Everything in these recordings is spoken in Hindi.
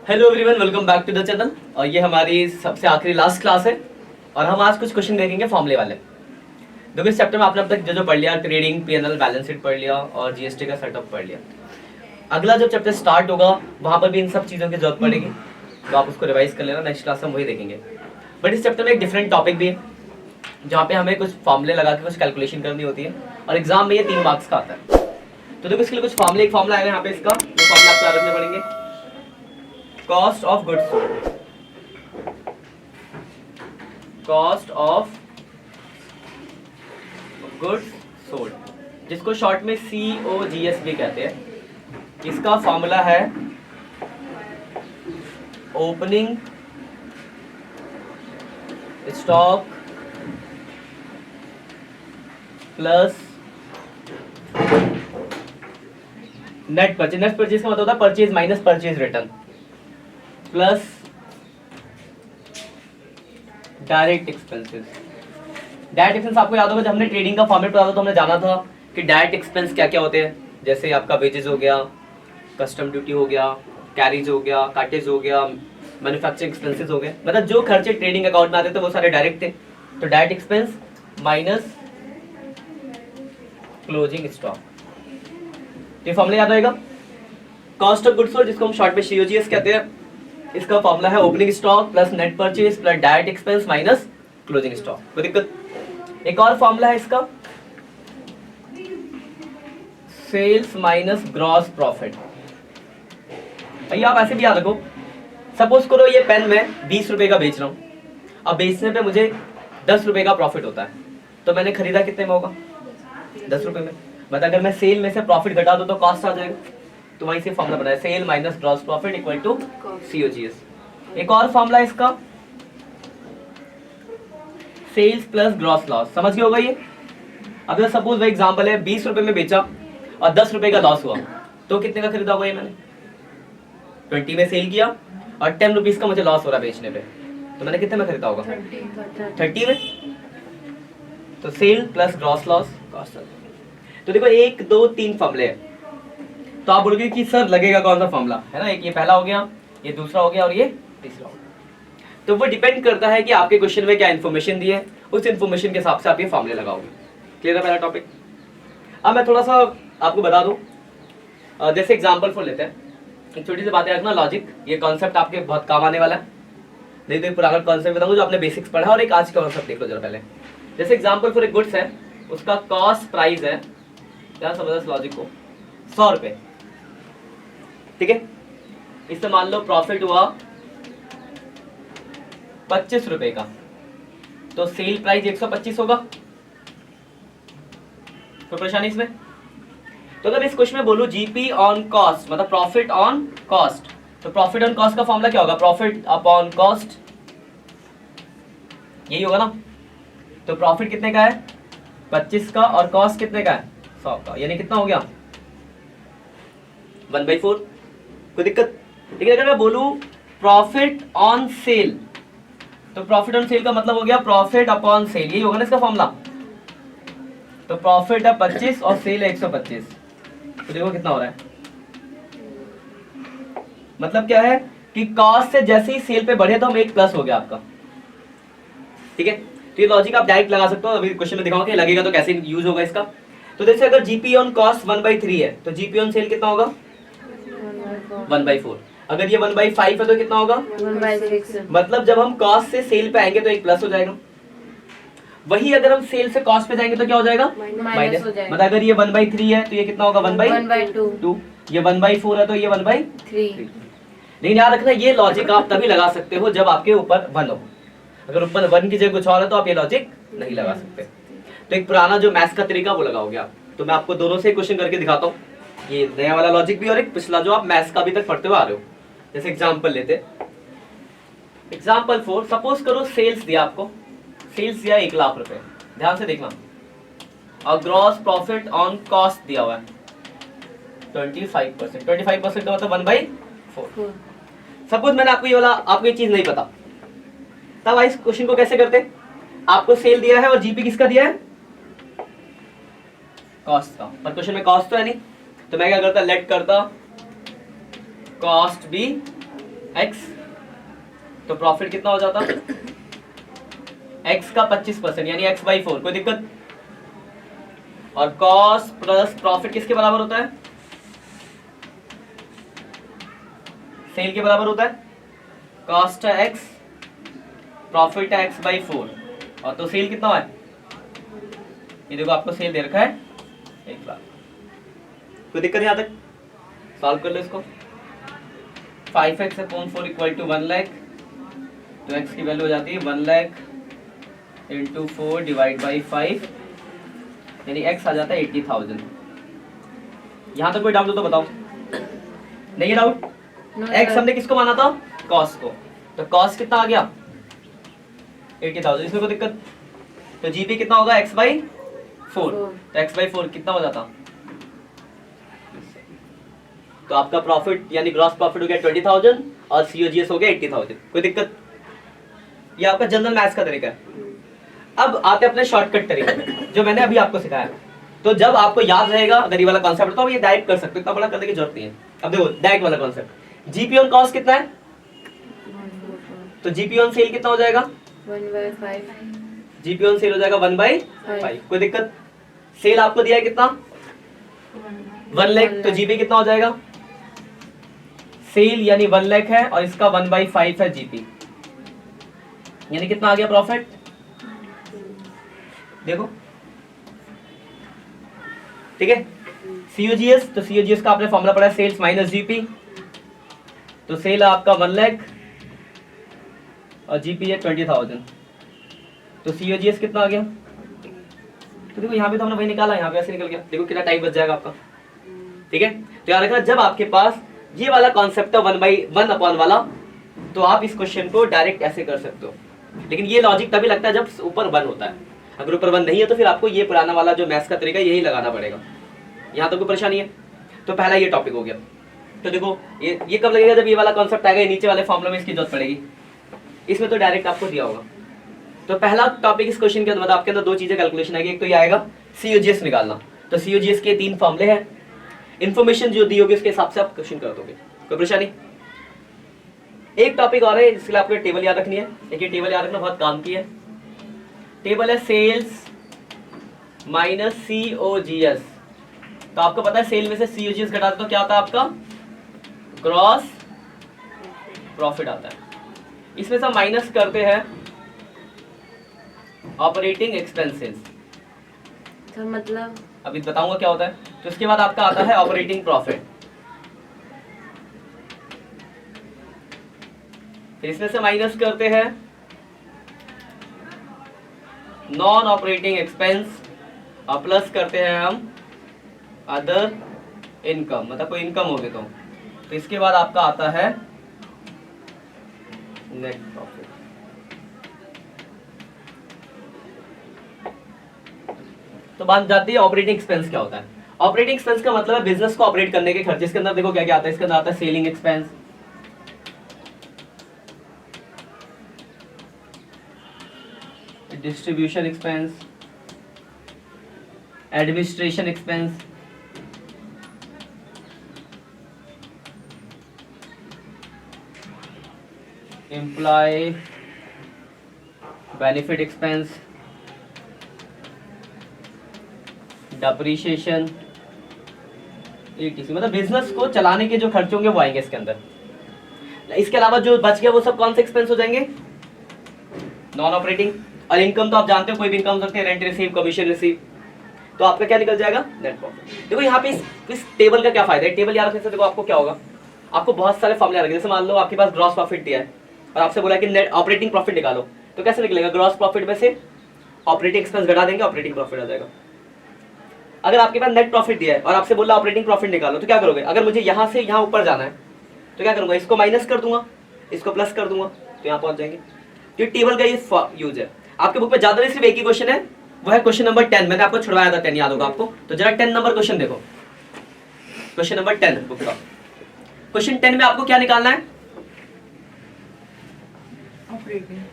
Hello everyone, welcome back to the channel. और ये हमारी सबसे आखिरी लास्ट क्लास है और हम आज कुछ क्वेश्चन देखेंगे फॉर्मूले वाले। देखो इस चैप्टर में आपने अब तक जो पढ़ लिया, ट्रेडिंग, पीएनएल, बैलेंस शीट पढ़ लिया और जीएसटी का सेटअप पढ़ लिया। अगला जब चैप्टर स्टार्ट होगा वहां पर भी इन सब चीज़ों की जरूरत पड़ेगी, तो आप उसको रिवाइज कर लेना। नेक्स्ट क्लास में वही देखेंगे। बट इस चैप्टर में एक डिफरेंट टॉपिक भी है जहाँ पे हमें कुछ फॉर्मूले लगा के कुछ कैलकुलेशन करनी होती है और एग्जाम में ये 3 मार्क्स का आता है। तो देखो इसके लिए कुछ फॉर्मूले, एक फॉर्मूला आएगा यहाँ पे, इसका वो फॉर्मूला आपको याद रखने पड़ेंगे। Cost of goods sold, cost of goods sold, जिसको शॉर्ट में COGS भी कहते हैं। इसका फॉर्मूला है opening stock plus net purchase. Net purchase का मतलब होता है purchase minus purchase return plus direct expenses. Direct expense आपको याद होगा, जब हमने ट्रेडिंग का फॉर्मेट पढ़ा था तो हमने जाना था कि डायरेक्ट एक्सपेंस क्या क्या होते हैं। जैसे आपका वेजेस हो गया, कस्टम ड्यूटी हो गया, कैरीज हो गया, कार्टेज हो गया, मैन्युफैक्चरिंग एक्सपेंसेस हो गए। मतलब जो खर्चे ट्रेडिंग अकाउंट में आते थे वो सारे डायरेक्ट थे। तो direct expense minus closing stock, ये फॉर्मूला याद रहेगा। कॉस्ट ऑफ गुड्स सोल्ड, जिसको हम शॉर्ट में COGS कहते हैं, इसका फॉर्मूला है opening stock plus net purchase plus direct expense minus closing stock. कोई दिक्कत? एक और फॉर्मूला है इसका, सेल्स माइनस ग्रॉस प्रॉफिट। भैया आप ऐसे भी याद रखो, सपोज करो ये पेन मैं 20 रुपए का बेच रहा हूँ, अब बेचने पे मुझे 10 रुपए का प्रॉफिट होता है, तो मैंने खरीदा कितने में होगा? 10 रुपए में। मतलब अगर मैं सेल में से प्रॉफिट घटा दूं तो कॉस्ट आ जाएगा। तो वहीं से फॉर्मूला बनाया, sale minus gross profit equal to COGS। एक और फॉर्मूला इसका, सेल्स प्लस ग्रॉस लॉस। समझ गए होगा ये? अब सपोज वही एग्जांपल है, 20 रुपए में बेचा और 10 रुपए का लॉस हुआ, तो कितने का खरीदा होगा ये मैंने? 20 में सेल किया और 10 रुपीज का मुझे लॉस हो रहा है बेचने पे, तो मैंने कितने में खरीदा होगा? 30 में। तो sale plus gross loss cost. तो देखो 1 2 3 फॉर्मूले हैं, तो आप बोलोगे कि सर लगेगा कौन सा फॉर्मूला है ना। एक ये पहला हो गया, ये दूसरा हो गया और ये तीसरा हो गया। तो वो डिपेंड करता है कि आपके क्वेश्चन में क्या इन्फॉर्मेशन दी है, उस इन्फॉर्मेशन के हिसाब से आप ये फॉर्मूले लगाओगे। क्लियर है पहला टॉपिक? अब मैं थोड़ा सा आपको बता दूं, जैसे एग्जांपल फॉर लेते हैं। एक छोटी सी बात है रखना, लॉजिक, ये कॉन्सेप्ट आपके बहुत काम आने वाला है। नहीं तो एक पुराना कॉन्सेप्ट बताऊंगा जो आपने बेसिक्स पढ़ा, और एक आज का कॉन्सेप्ट देख लो जरा पहले। जैसे एग्जांपल फॉर एक गुड्स है, उसका कॉस्ट प्राइस है, क्या समझा इस लॉजिक को, 100 रुपए। ठीक है, इससे मान लो प्रॉफिट हुआ 25 रुपए का, तो सेल प्राइस 125 होगा। कोई परेशानी इसमें? तो अगर इस क्वेश्चन में बोलूं GP ऑन कॉस्ट, मतलब प्रॉफिट ऑन कॉस्ट, तो प्रॉफिट ऑन कॉस्ट का फॉर्मूला क्या होगा? प्रॉफिट अपॉन कॉस्ट, यही होगा ना। तो प्रॉफिट कितने का है? 25 का, और कॉस्ट कितने का है? 100 का, यानी कितना हो गया? 1/4। कोई दिक्कत? लेकिन अगर मैं बोलूं प्रॉफिट ऑन सेल, तो प्रॉफिट ऑन सेल का मतलब हो गया प्रॉफिट अपॉन सेल, यही होगा ना इसका फॉर्मूला। तो प्रॉफिट है 25 और सेल है 125, तो देखो कितना हो रहा है। मतलब क्या है कि कॉस्ट से जैसे ही सेल पे बढ़े तो हम एक प्लस हो गया आपका। ठीक है, तो ये लॉजिक आप डायरेक्ट लगा सकते हो। अभी क्वेश्चन में दिखाऊंगा कि लगेगा तो कैसे यूज होगा इसका। तो जैसे अगर GP ऑन कॉस्ट 1/3 है, तो GP ऑन सेल कितना होगा? 1/4। अगर ये 1/5 है तो कितना होगा? 1/6। मतलब जब हम कॉस्ट से सेल पे आएंगे तो एक प्लस हो जाएगा। वही अगर हम सेल से कॉस्ट पे जाएंगे तो क्या हो जाएगा? माइनस हो जाएगा। मतलब अगर ये 1/3 है तो ये कितना होगा? 1/2। ये 1/4 है तो ये 1/3। लेकिन याद रखना, ये लॉजिक आप तभी लगा सकते हो जब आपके ऊपर 1 हो। अगर ऊपर 1 की जगह कुछ और है तो आप ये लॉजिक नहीं लगा सकते। तो एक पुराना जो मैथ्स का तरीका वो लगाओगे आप। तो मैं आपको दोनों से क्वेश्चन करके दिखाता हूँ, ये नया वाला लॉजिक भी और एक पिछला जो आप मैथ्स का अभी तक पढ़ते हुए आ रहे हो। जैसे एग्जाम्पल लेते, एग्जाम्पल 4, सपोज करो सेल्स दिया आपको, सेल्स दिया 1 लाख रुपए, ध्यान से देखना, और ग्रॉस प्रॉफिट ऑन कॉस्ट दिया हुआ है 25%। 25% का मतलब 1/4। सपोज मैंने आपको ये वाला, आपको ये चीज नहीं पता, तब इस क्वेश्चन को कैसे करते? आपको सेल दिया है और GP किसका दिया है? कॉस्ट का, पर क्वेश्चन में कॉस्ट तो है नहीं, तो मैं क्या करता? लेट करता कॉस्ट बी x, तो प्रॉफिट कितना हो जाता, x का 25% यानी x बाई 4, कोई दिक्कत। और कॉस्ट प्लस प्रॉफिट किसके बराबर होता है, सेल के बराबर होता है। कॉस्ट है x, प्रॉफिट है x बाई 4, और तो सेल कितना है, ये देखो आपको सेल दे रखा है 1 लाख। कोई दिक्कत नहीं, यहाँ तक सॉल्व कर लो इसको। 5x upon 4 equal to 1 lakh, तो x की वैल्यू हो जाती है 1 लाख इंटू 4 डिवाइड बाई 5, यानी x आ जाता है 80,000। यहाँ तक कोई डाउट हो तो बताओ, नहीं है डाउट। x हमने किसको माना था, कॉस्ट को, तो कॉस्ट कितना आ गया 80,000, इसमें कोई दिक्कत। तो जीपी कितना होगा x बाई 4, तो x बाई 4 कितना हो जाता, तो आपका प्रॉफिट यानी ग्रॉस प्रॉफिट हो गया 20,000 और सीओजीएस हो गया 80,000। कोई दिक्कत, ये आपका जनरल मैथ्स का तरीका है। अब आते हैं अपने शॉर्टकट तरीके में जो मैंने अभी आपको सिखाया। तो जब आपको याद रहेगा अगर ये वाला कॉन्सेप्ट तो आप ये डायरेक्ट कर सकते हो, इतना बड़ा करने की जरूरत नहीं है। अब देखो डायरेक्ट वाला कॉन्सेप्ट, जीपी ऑन कॉस्ट कितना है, तो जीपी ऑन सेल कितना हो जाएगा 1/5, जीपी ऑन सेल हो जाएगा 1/5। कोई दिक्कत, सेल आपको दिया है कितना 1 लाख, तो जीपी कितना हो जाएगा, सेल यानी 1 लाख है और इसका 1/5 है जीपी, यानी कितना आ गया प्रॉफिट, देखो ठीक है। सीओजीएस, तो सीओजीएस का आपने फॉर्मूला पढ़ा है सेल्स माइनस जीपी, तो सेल आपका 1 लाख और जीपी है 20,000, तो सीओजीएस कितना आ गया, तो देखो यहाँ पे तो हमने वही निकाला, यहाँ पे ऐसे निकल गया, देखो कितना टाइम बच जाएगा आपका। ठीक है, तो याद रखना जब आपके पास ये वाला कॉन्सेप्ट है 1/1 अपॉन वाला, तो आप इस क्वेश्चन को डायरेक्ट ऐसे कर सकते हो, लेकिन ये लॉजिक तभी लगता है जब ऊपर 1 होता है। अगर ऊपर 1 नहीं है तो फिर आपको ये पुराना वाला जो मैथ्स का तरीका यही लगाना पड़ेगा। यहाँ तो कोई परेशानी है, तो पहला ये टॉपिक हो गया। तो देखो ये कब लगेगा, जब ये वाला कॉन्सेप्ट आएगा, नीचे वाले फॉर्मूला में इसकी जरूरत पड़ेगी, इसमें तो डायरेक्ट आपको दिया होगा। तो पहला टॉपिक इस क्वेश्चन के अंदर आपके अंदर 2 चीजें कैलकुलेशन आएगी, एक तो ये आएगा सीओजीएस निकालना, तो सीओजीएस के 3 फॉर्मूले हैं, इन्फॉर्मेशन जो दी होगी उसके हिसाब से आप क्वेश्चन कर दोगे, कोई परेशानी। एक टॉपिक और है जिसके लिए आपको टेबल याद रखनी है, देखिए टेबल याद रखना बहुत काम की है। टेबल है सेल्स माइनस सीओजीएस, तो आपको पता है सेल में से सीओजीएस घटा दो तो क्या आता है आपका ग्रॉस प्रॉफिट आता है। इसमें से माइनस करते हैं ऑपरेटिंग एक्सपेंसेस, तो मतलब अभी बताऊंगा क्या होता है। तो इसके बाद आपका आता है ऑपरेटिंग प्रॉफिट, फिर इसमें से माइनस करते हैं नॉन ऑपरेटिंग एक्सपेंस और प्लस करते हैं हम अदर इनकम, मतलब कोई इनकम होगी तो इसके बाद आपका आता है नेट प्रॉफिट। तो बात जाती है ऑपरेटिंग एक्सपेंस क्या होता है। ऑपरेटिंग एक्सपेंस का मतलब है बिजनेस को ऑपरेट करने के खर्चे। इसके अंदर देखो क्या क्या आता है, इसके अंदर आता है selling expense, distribution expense, administration expense, employee benefit expense, depreciation, ETC, मतलब बिजनेस को चलाने के जो खर्चे होंगे वो आएंगे इसके अंदर। इसके अलावा जो बच गया वो सब कौन से एक्सपेंस हो जाएंगे, नॉन ऑपरेटिंग। और इनकम तो आप जानते हो कोई भी इनकम हो सकती है, रेंट रिसीव, कमीशन रिसीव, तो आपका क्या निकल जाएगा नेट प्रॉफिट। देखो यहाँ पे इस टेबल का क्या फायदा है, टेबल याद रखने से देखो आपको क्या होगा, आपको बहुत सारे फॉर्मूले आ, जैसे मान लो आपके पास ग्रॉस प्रॉफिट दिया है और आपसे बोला कि नेट ऑपरेटिंग प्रॉफिट निकालो, तो कैसे निकलेगा, ग्रॉस प्रॉफिट में से ऑपरेटिंग एक्सपेंस घटा देंगे, ऑपरेटिंग प्रॉफिट आ जाएगा। अगर आपके पास नेट प्रॉफिट दिया है और आपसे बोला ऑपरेटिंग प्रॉफिट निकालो, तो क्या करोगे, अगर मुझे यहाँ से यहाँ ऊपर जाना है तो क्या करूंगा, इसको माइनस कर दूंगा, इसको प्लस कर दूंगा, तो यहाँ पहुंच जाएंगे। तो टेबल का ये यूज है। आपके बुक में ज्यादा नहीं, सिर्फ एक ही क्वेश्चन है, वो है क्वेश्चन नंबर 10, मैंने आपको छुड़वाया था 10, याद होगा आपको। तो जरा 10 नंबर क्वेश्चन देखो, क्वेश्चन नंबर 10 बुक का। क्वेश्चन 10 में आपको क्या निकालना है,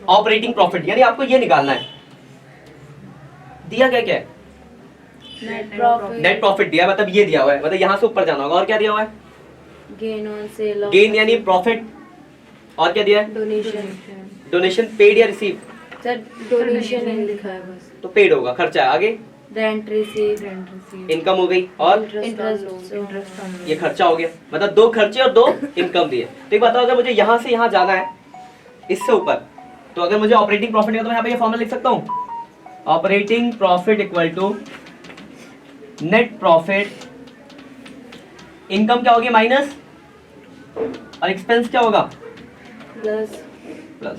ऑपरेटिंग प्रॉफिट, यानी आपको ये निकालना है। दिया क्या क्या है, नेट प्रॉफिट दिया, मतलब ये दिया हुआ है, मतलब यहाँ से ऊपर जाना होगा। और क्या दिया हुआ है, गेन ऑन सेल, गेन यानी प्रॉफिट और क्या दिया है? डोनेशन। डोनेशन पेड या रिसीव? सर डोनेशन नहीं लिखा है बस। तो पेड होगा, खर्चा है। आगे रेंट रिसीव। इनकम हो गई और इंटरेस्ट। ये खर्चा हो गया, मतलब 2 खर्चे और 2 इनकम दिए। तो एक बताओ, अगर मुझे यहाँ से यहाँ जाना है इससे ऊपर, तो अगर मुझे ऑपरेटिंग प्रॉफिट तो मैं यहाँ पे ये फॉर्मूला लिख सकता हूँ, operating profit equal to net profit, income क्या होगी माइनस, और एक्सपेंस क्या होगा प्लस। प्लस।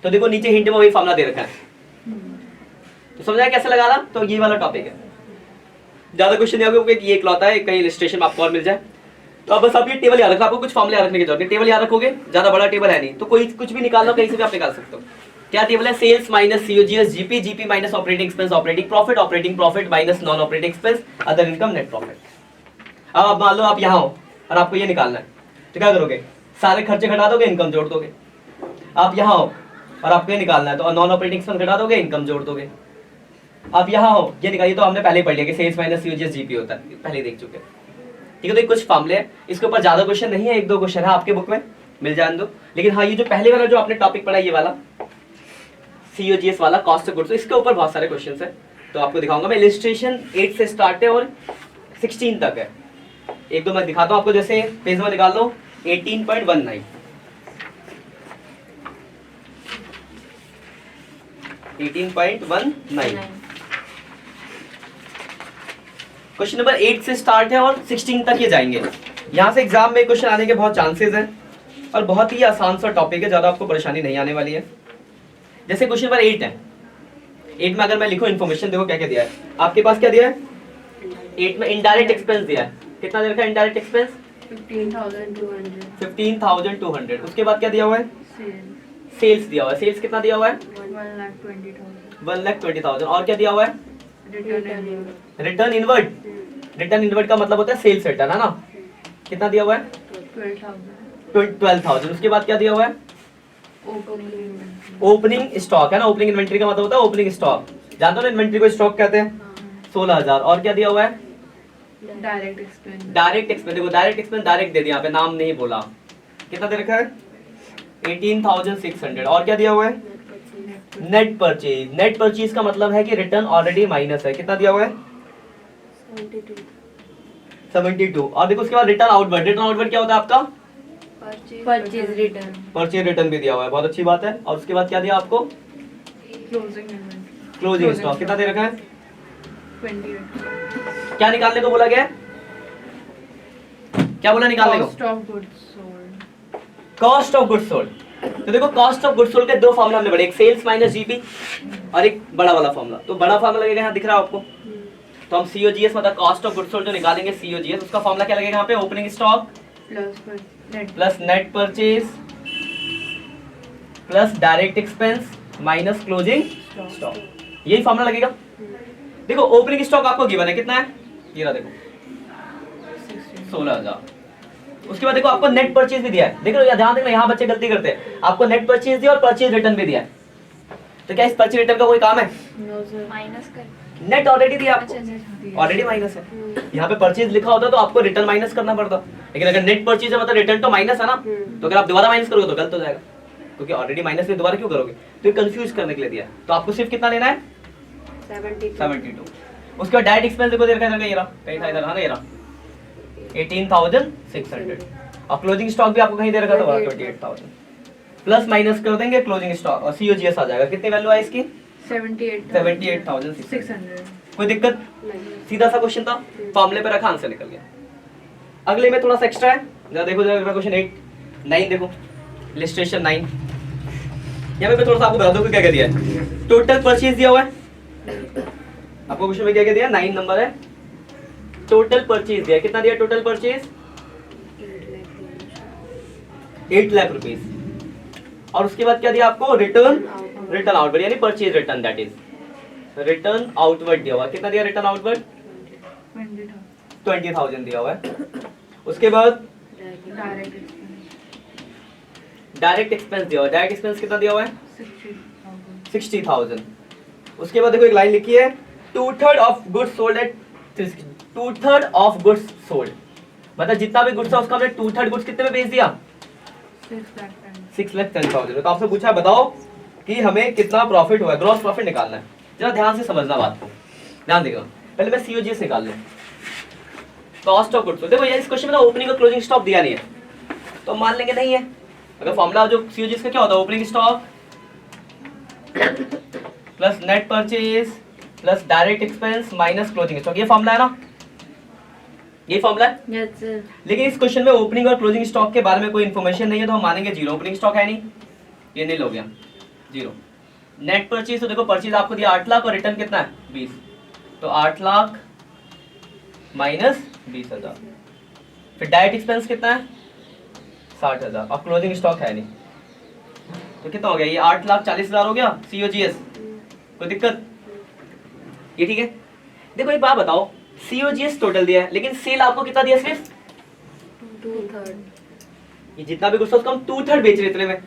तो देखो नीचे हिंट में वही फॉर्मूला दे रखा है, तो समझा कैसे लगाना? तो ये वाला टॉपिक है, ज्यादा क्वेश्चन नहीं होगा, ये इकलौता है, कहीं इलस्ट्रेशन में आपको और मिल जाए। तो अब बस आप ये टेबल याद रखो, आपको कुछ फॉर्मूले याद रखने की जरूरत है। टेबल याद रखोगे, ज्यादा बड़ा टेबल है नहीं, तो कोई कुछ भी निकाल लो, कहीं से भी आप निकाल सकते हो। क्या टेबल है? Sales minus COGS GP, GP minus operating expense operating profit minus non operating expense other income net profit. अब आप मान लो आप यहाँ हो और आपको ये निकालना है, तो क्या करोगे? सारे खर्चे घटा दोगे, इनकम जोड़ दोगे। आप यहाँ हो और आपको ये निकालना है, तो नॉन ऑपरेटिंग एक्सपेंस घटा दोगे, इनकम जोड़ दोगे। आप यहाँ हो, ये निकालिए, तो हमने पहले ही पढ़ लिया कि सेल्स माइनस सीओजीएस जीपी होता है, पहले ही देख चुके हैं। ठीक है, तो ये कुछ फॉर्मूले हैं, इसके ऊपर ज्यादा क्वेश्चन नहीं है, 1-2 क्वेश्चन है आपके बुक में, मिल जाने दो। लेकिन हाँ, ये जो पहले वाला जो आपने टॉपिक पढ़ा, ये वाला सीओजीएस वाला कॉस्ट ऑफ गुड्स, इसके ऊपर बहुत सारे क्वेश्चन है, तो आपको दिखाऊंगा मैं। इलस्ट्रेशन 8 से स्टार्ट है और 16 तक है। 1-2 मैं दिखाता हूँ आपको, जैसे पेज में निकाल लो 18.19, 18.19 क्वेश्चन नंबर 8 से स्टार्ट है और 16 तक ये जाएंगे। यहाँ से एग्जाम में क्वेश्चन आने के बहुत चांसेस हैं और बहुत ही आसान सा टॉपिक है, ज्यादा आपको परेशानी नहीं आने वाली है। जैसे क्वेश्चन नंबर 8 है, 8 में अगर मैं लिखूं इन्फॉर्मेशन, देखो क्या क्या दिया है आपके पास। क्या दिया है 8 में? इनडायरेक्ट एक्सपेंस दिया है। कितना दे रखा है इनडायरेक्ट एक्सपेंस? 15,200। उसके बाद क्या दिया हुआ है? सेल्स दिया हुआ है। सेल्स कितना दिया हुआ है? 1,20,000। और क्या दिया हुआ है? Return inward. रिटर्न इनवर्ड का मतलब होता है सेल्स रिटर्न, है ना? कितना दिया हुआ है? 12,000। उसके बाद क्या दिया हुआ है? ओपनिंग स्टॉक, है ना? ओपनिंग इन्वेंट्री का मतलब होता है ओपनिंग स्टॉक, जानते हो ना इन्वेंट्री को स्टॉक कहते हैं। 16,000। और क्या दिया हुआ है? Direct expense. डायरेक्ट एक्सपेंस, देखो डायरेक्ट एक्सपेंस डायरेक्ट दे दिया, यहाँ पे नाम नहीं बोला। कितना दे रखा है? 18,600। और क्या दिया हुआ है? Net purchase. नेट परचेज का मतलब है कि रिटर्न ऑलरेडी माइनस है। कितना दिया हुआ है? 72। और देखो उसके बाद रिटर्न आउटवर्ड। रिटर्न आउटवर्ड क्या होता है आपका? Purchase return. परचेज रिटर्न भी दिया हुआ है, बहुत अच्छी बात है। और उसके बाद क्या दिया आपको? Closing stock. कितना दे रखा है? 28। क्या निकालने को बोला गया है? क्या बोला निकालने को? Cost of goods sold. तो देखो कॉस्ट ऑफ गुड्स सोल्ड के 2 फार्मूला हमने पढ़े, एक सेल्स माइनस जीपी और एक बड़ा वाला फार्मूला। तो बड़ा फार्मूला लगेगा यहाँ, दिख रहा है आपको? तो हम सीओजीएस मतलब कॉस्ट ऑफ गुड्स सोल्ड जो निकालेंगे सीओजीएस, उसका फार्मूला क्या लगेगा यहाँ पे? Opening stock plus net purchase plus direct expense minus closing stock, यही फार्मूला लगेगा। देखो ओपनिंग स्टॉक आपको गिवन है, कितना है? ये रहा देखो 16,000। उसके बाद देखो आपको नेट परचेज भी दिया है। देखो ध्यान देना, यहाँ बच्चे गलती करते हैं, आपको नेट परचेज दिया और परचेज रिटर्न भी दिया है। तो क्या इस परचेज रिटर्न का कोई काम है? माइनस कर। नेट ऑलरेडी दिया आपको, ऑलरेडी माइनस है। यहाँ पे परचेज लिखा होता तो आपको रिटर्न माइनस करना पड़ता, लेकिन अगर नेट परचेज है मतलब रिटर्न तो माइनस है ना, तो अगर आप दोबारा माइनस करोगे तो गलत हो जाएगा, क्योंकि ऑलरेडी माइनस में दोबारा क्यों करोगे? तो ये कंफ्यूज करने के लिए दिया है। तो आपको सिर्फ कितना लेना है? 72। उसके बाद डायरेक्ट एक्सपेंस देखो दे रखा है, ये रहा कहीं था इधर, हाँ ये रहा 18,600। और क्लोजिंग स्टॉक भी आपको कहीं दे रखा था 28,000। प्लस माइनस कर देंगे क्लोजिंग स्टॉक और सीओजीएस आ जाएगा। कितनी वैल्यू है इसकी? 78,600। कोई दिक्कत? सीधा सा क्वेश्चन था, फॉर्मूले पे रखा, आंसर निकल गया। अगले में थोड़ा सा एक्स्ट्रा है, जरा देखो जरा क्वेश्चन 9 देखो, इलस्ट्रेशन 9। यहाँ पे थोड़ा सा आपको बता दो कि क्या क्या दिया है। टोटल परचेज दिया हुआ है आपको, क्वेश्चन में क्या क्या दिया? 9 नंबर है, टोटल परचेज दिया। कितना दिया टोटल परचेज? 8 लाख रुपीज। और उसके बाद क्या दिया आपको? रिटर्न आउटवर्ड, यानी purchase return, that is return outward दिया हुआ। कितना दिया रिटर्न आउटवर्ड? 20,000 दिया हुआ है। उसके बाद डायरेक्ट एक्सपेंस दिया हुआ है। डायरेक्ट एक्सपेंस कितना दिया हुआ है? 60,000। उसके बाद देखो एक लाइन लिखी है, 2/3 of goods sold at 2/3 of goods sold, मतलब जितना भी गुड्स है उसका हमने 2/3 गुड्स कितने में बेच दिया? 6,10,000। तो आपसे पूछा बताओ कि हमें कितना प्रॉफिट हुआ है, ग्रॉस प्रॉफिट निकालना है। जरा ध्यान से समझना बात को, ध्यान देगा। पहले मैं सीओजीएस निकाल लूं, कॉस्ट ऑफ गुड्स। देखो यार इस क्वेश्चन में ना ओपनिंग और क्लोजिंग स्टॉक दिया नहीं है, तो हम मान लेंगे नहीं है। अगर फॉर्मूला जो सीओजीएस का क्या होता है, opening stock plus net purchase plus direct expense minus closing stock, ये फॉर्मूला है ना, ये फॉर्मूला है। Yes sir. लेकिन इस क्वेश्चन में ओपनिंग और क्लोजिंग स्टॉक के बारे में कोई इन्फॉर्मेशन नहीं है, तो हम मानेंगे जीरो। ओपनिंग स्टॉक है नहीं, ये नील हो गया, जीरो। नेट परचेज, तो देखो परचेज आपको दिया 8 लाख और रिटर्न कितना है 20, तो 8 लाख माइनस 20,000। फिर डायरेक्ट एक्सपेंस कितना है 60,000 और क्लोजिंग स्टॉक है नहीं, तो कितना हो गया ये 8,40,000 हो गया सीओजीएस। कोई दिक्कत, ये ठीक है। देखो एक बात बताओ, सीओजीएस टोटल दिया है लेकिन सेल आपको कितना दिया, सिर्फ 2/3। ये जितना भी गुड्स उसको हम 2/3 बेच रहे इतने में,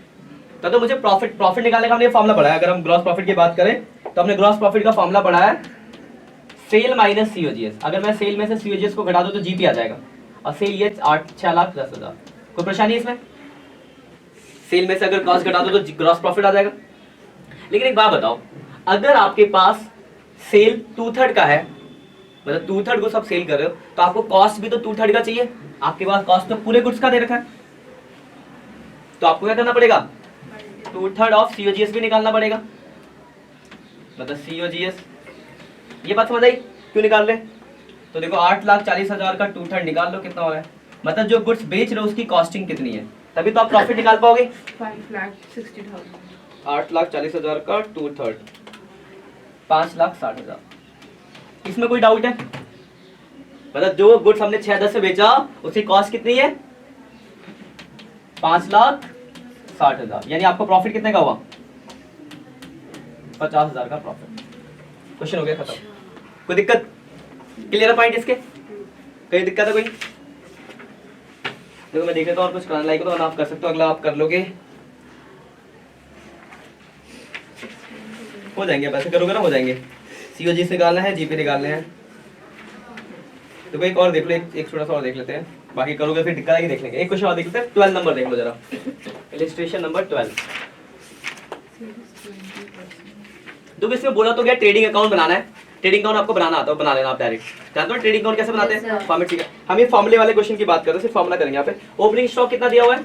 तो मुझे प्रॉफिट निकालने का हमने फॉर्मूला पढ़ा है। अगर हम ग्रॉस प्रॉफिट की बात करें तो हमने ग्रॉस प्रॉफिट का फॉर्मूला पढ़ा है सेल माइनस सीओजीएस। अगर मैं सेल में से सीओजीएस को घटा दूं तो जीपी आ जाएगा, और सेल ये 6,10,000। कोई परेशानी है इसमें, सेल में से अगर कॉस्ट घटा दो तो ग्रॉस प्रॉफिट आ जाएगा। लेकिन एक बात बताओ, अगर आपके पास सेल 2/3 का है, मतलब 2/3 को सब सेल कर रहे हो, तो आपको कॉस्ट भी तो 2/3 का चाहिए। आपके पास कॉस्ट तो पूरे गुड्स का दे रखा है, तो आपको क्या करना पड़ेगा, 2/3 ऑफ सीओजीएस भी निकालना पड़ेगा। मतलब सीओजीएस, ये बात समझ आई क्यों निकाल रहे। तो देखो 8,40,000 का 2/3 निकाल लो, कितना हो रहा है, मतलब जो गुड्स बेच रहे हो उसकी कॉस्टिंग कितनी है, तभी तो आप प्रॉफिट निकाल पाओगे। 5,60,000। 8,40,000 का 2/3 5,60,000। इसमें कोई डाउट है, मतलब जो गुड्स हमने 6,10 से बेचा उसकी कॉस्ट कितनी है 5,60,000, यानी आपको प्रॉफिट कितने का हुआ 50,000 का प्रॉफिट। क्वेश्चन हो गया खत्म। कोई दिक्कत, क्लियर है पॉइंट इसके, कोई दिक्कत है कोई। देखो मैं देख लेता हूँ और कुछ कराना लाइक तो आप कर सकते हो, अगला आप कर लोगे, हो जाएंगे, वैसे करोगे ना हो जाएंगे। सीओजी से निकालना है, जीपी निकालने हैं। तो एक और देख लो, एक छोटा सा और देख लेते हैं, बाकी करोगे फिर दिक्कत आएगी, देख लेंगे। एक क्वेश्चन और देख लेते हैं, 12 नंबर देख लो जरा, इलिस्ट्रेशन नंबर 12। तो इसमें बोला तो क्या ट्रेडिंग अकाउंट बनाना है, ट्रेडिंग अकाउंट आपको बनाना आता है, बना लेना आप डायरेक्ट। जानते हो ट्रेडिंग अकाउंट कैसे बनाते Yes, हैं, sir. फॉर्मेट, ठीक है। हम ये फॉर्मूले वाले क्वेश्चन की बात कर रहे हैं, सिर्फ फॉर्मूला करेंगे यहाँ पे। ओपनिंग स्टॉक कितना दिया हुआ है,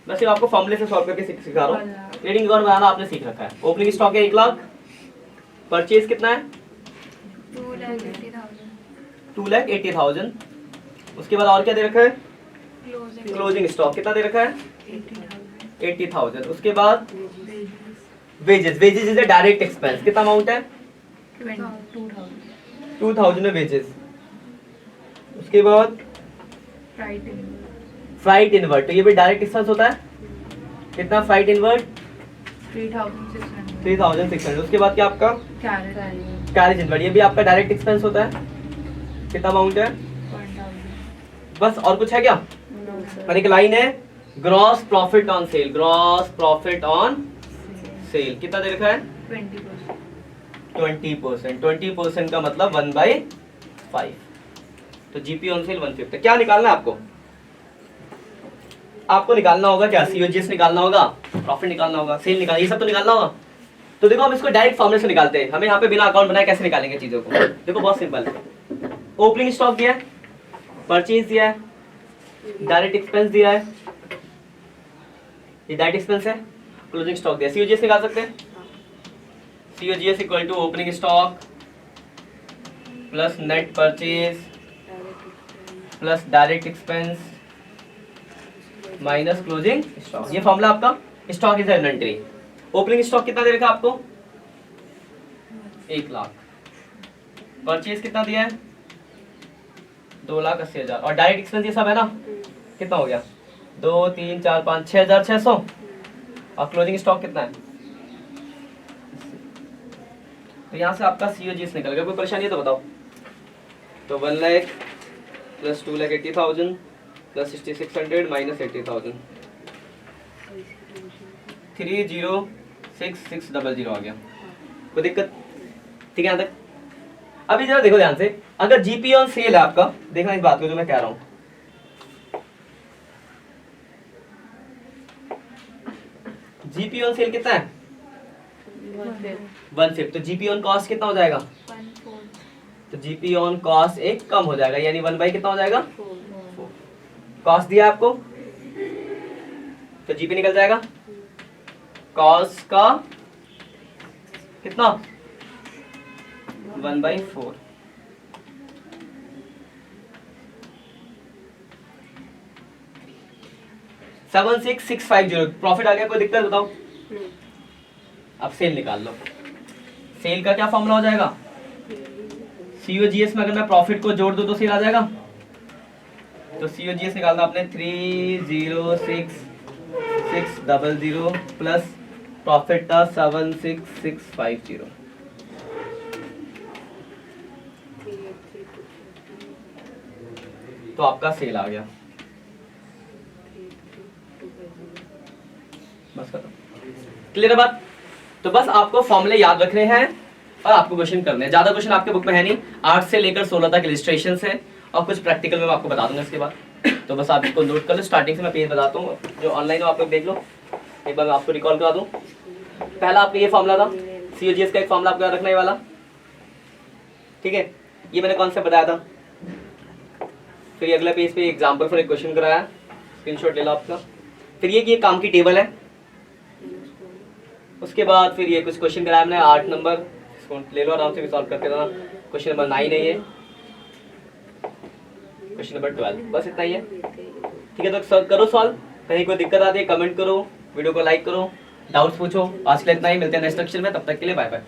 मैं सिर्फ आपको फॉर्मूले से सॉल्व करके सिखा रहा हूँ। ट्रेडिंग अकाउंट बनाना आपने सीख रखा है। ओपनिंग स्टॉक है 1 लाख, परचेज कितना है 2,80,000। 2,80,000। उसके बाद और क्या दे रखा है, क्लोजिंग स्टॉक कितना दे रखा है 80,000। उसके बाद wages, wages is a direct expense, कितना अमाउंट है 2,000। 2,000 में वेजेस। उसके बाद फ्राइट इनवर्ट, तो ये भी डायरेक्ट एक्सपेंस होता है, कितना फ्राइट इनवर्ट 3,600। 3,600। उसके बाद क्या आपका कैरेट कैरेज इनवर्ट, ये भी आपका डायरेक्ट एक्सपेंस होता है, कितना अमाउंट है 1,000। बस। और कुछ है क्या, नो सर। और एक लाइन है gross profit on sale, gross profit on sale कितना दे रखा है 20%। 20%। 20% का मतलब 1/5, तो जीपी ऑन सेल 1/5। क्या निकालना है आपको, आपको निकालना होगा क्या, सीओजीएस निकालना होगा, प्रॉफिट निकालना होगा, सेल निकालना, ये सब तो निकालना होगा। तो देखो हम इसको डायरेक्ट फॉर्मूले से निकालते हैं, हमें यहाँ पे बिना अकाउंट बनाए कैसे निकालेंगे चीजों को। देखो बहुत सिंपल है, ओपनिंग स्टॉक दिया है, परचेज दिया है, डायरेक्ट एक्सपेंस दिया है, ये डायरेक्ट एक्सपेंस है, क्लोजिंग स्टॉक दिया, सीओजीएस निकाल सकते हैं। COGS equal to opening stock plus net purchase plus direct expense minus closing stock, ये फॉर्मूला आपका। Stock is inventory. Opening stock कितना दे रखा आपको 1 लाख, परचेज कितना दिया है 2,80,000, और डायरेक्ट एक्सपेंस ये सब है ना, कितना हो गया 2 3 4 5 6,600, और क्लोजिंग स्टॉक कितना है, तो यहाँ से आपका सीओजीएस निकल गया। कोई परेशानी है तो बताओ। तो 1 लाख प्लस 2,80,000 प्लस 6,600 माइनस 80,000, 306,600 आ गया। कोई दिक्कत, ठीक है यहाँ तक। अभी जरा देखो ध्यान से, अगर जीपी ऑन सेल है आपका, देखना इस बात को जो मैं कह रहा हूँ, जीपी ऑन सेल कितना है? 1/5 1/5। तो जीपी ऑन कॉस्ट कितना हो जाएगा? 1/4 तो जीपी ऑन कॉस्ट एक कम हो जाएगा, यानी 1 बाई कितना हो जाएगा? 4 कॉस्ट दिया आपको तो जीपी निकल जाएगा कॉस्ट का कितना? 1/4। सेवन 6,650 प्रॉफिट आ गया, कोई दिक्कत बताओ? अब सेल निकाल लो। सेल का क्या फॉर्मूला हो जाएगा? सीओजीएस में अगर मैं प्रॉफिट को जोड़ दूं तो सेल आ जाएगा। तो सीओजीएस निकालना आपने 306,600 प्लस प्रॉफिट था 76650। तो आपका सेल आ गया। बस खत्म। क्लियर है बात? तो बस आपको फॉर्मूले याद रखने हैं और आपको क्वेश्चन करने हैं। ज्यादा क्वेश्चन आपके बुक में है नहीं, 8 से लेकर 16 तक इलस्ट्रेशंस है और कुछ प्रैक्टिकल में मैं आपको बता दूंगा इसके बाद। तो बस आप इसको नोट कर लो। स्टार्टिंग से मैं पेज बताता हूँ, जो ऑनलाइन हो आप लोग देख लो। एक बार मैं आपको रिकॉल करा दूं। पहला आपका ये फॉर्मूला था, सीओजीएस का एक फॉर्मूला आपको याद रखना है वाला, ठीक है? ये मैंने कौन सा बताया था। फिर अगला पेज पे एग्जाम्पल फॉर एक क्वेश्चन कराया, स्क्रीनशॉट ले लो आपका। फिर ये कि ये काम की टेबल है। उसके बाद फिर ये कुछ क्वेश्चन कराया हमने 8 नंबर, इसको ले लो आराम से सॉल्व करते रहना। क्वेश्चन नंबर 9 है ये, क्वेश्चन नंबर 12, बस इतना ही है, ठीक है? तो करो सॉल्व। कहीं कोई दिक्कत आती है कमेंट करो, वीडियो को लाइक करो, डाउट्स पूछो। आज के लिए इतना ही, मिलते हैं नेक्स्ट लेक्चर में, तब तक के लिए बाय बाय।